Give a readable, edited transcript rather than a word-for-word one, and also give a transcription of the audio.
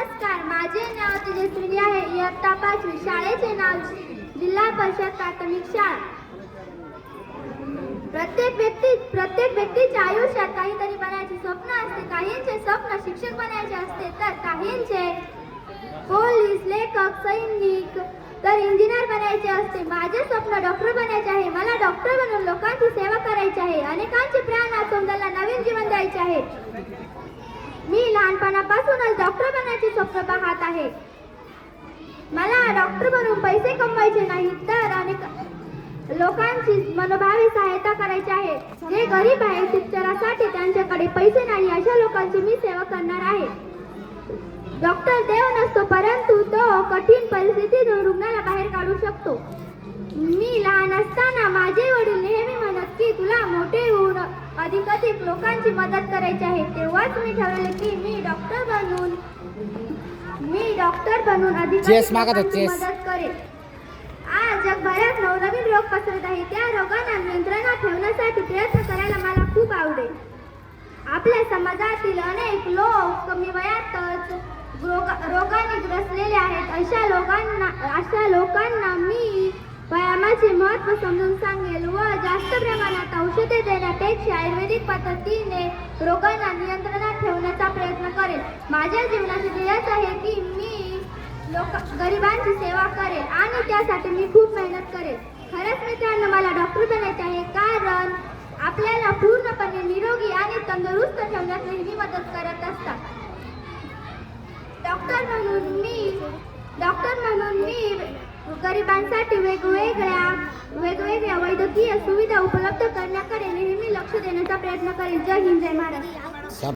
नमस्कार, माझे नाव तेजस्विनी आहे. इयत्ता 5वी. शाळेचे नाव जिल्हा परिषद प्राथमिक शाळा. प्रत्येक व्यक्तीच्या आयुष्यात काहीतरी बनायचे स्वप्न असते. काहींचे स्वप्न शिक्षक बनायचे असते, तर काहींचे पोलीस, लेखक, सैनिक, तर इंजिनियर बनायचे असते. माझे स्वप्न डॉक्टर बनायचे आहे. मला डॉक्टर बनून लोकांची सेवा करायची आहे. अनेकांचे प्राण वाचवून त्यांना नवीन जीवन द्यायचे आहे. मी लहानपणापासूनच डॉक्टर बनायचे स्वप्न पाहत आहे. मला डॉक्टर बनून पैसे कमवायचे नाही, तर अनेक लोकांची मनोभावी सहायता करायची आहे. जे गरीब आहेत, शिक्षणासाठी त्यांच्याकडे पैसे नाही, अशा लोकांची मी सेवा करणार आहे. डॉक्टर देव नसतो, परंतु तो कठीण परिस्थितीतून रुग्णाला बाहेर काढू शकतो. मी लहान असताना माझे वडील नेहमी म्हणत की तुला मोठे होऊन अधिकाधिक लोकांची मदत करायची आहे. तेव्हाच मी ठरवले की मी डॉक्टर बनून अधिकाधिक लोकांची मदत करेन. आज जगभरात नवनवीन रोग पसरत आहे. त्या रोगांना नियंत्रणात ठेवण्यासाठी प्रयत्न करायला मला खूप आवडेल. आपल्या समाजातील अनेक लोक कमी वयातच रोगाने ग्रसलेले आहेत. अशा लोकांना मी व्यायामाचे महत्त्व समजून सांगेल व जास्त प्रमाणात औषधे देण्यापेक्षा आयुर्वेदिक पद्धतीने रोगांना नियंत्रणात ठेवण्याचा प्रयत्न करेल. माझ्या जीवनाचे ध्येयच आहे की मी गरिबांची सेवा करेल आणि त्यासाठी मी खूप मेहनत करेल. खरंच मित्रांनो, मला डॉक्टर बनायचे आहे, कारण आपल्याला पूर्णपणे निरोगी आणि तंदुरुस्त ठेवण्यात नेहमी मदत करत असतात. डॉक्टर म्हणून मी गरिबांसाठी वेगवेगळ्या वैद्यकीय सुविधा उपलब्ध करण्याकडे नेहमी लक्ष देण्याचा प्रयत्न करेल. जय हिंद, जय महाराष्ट्र.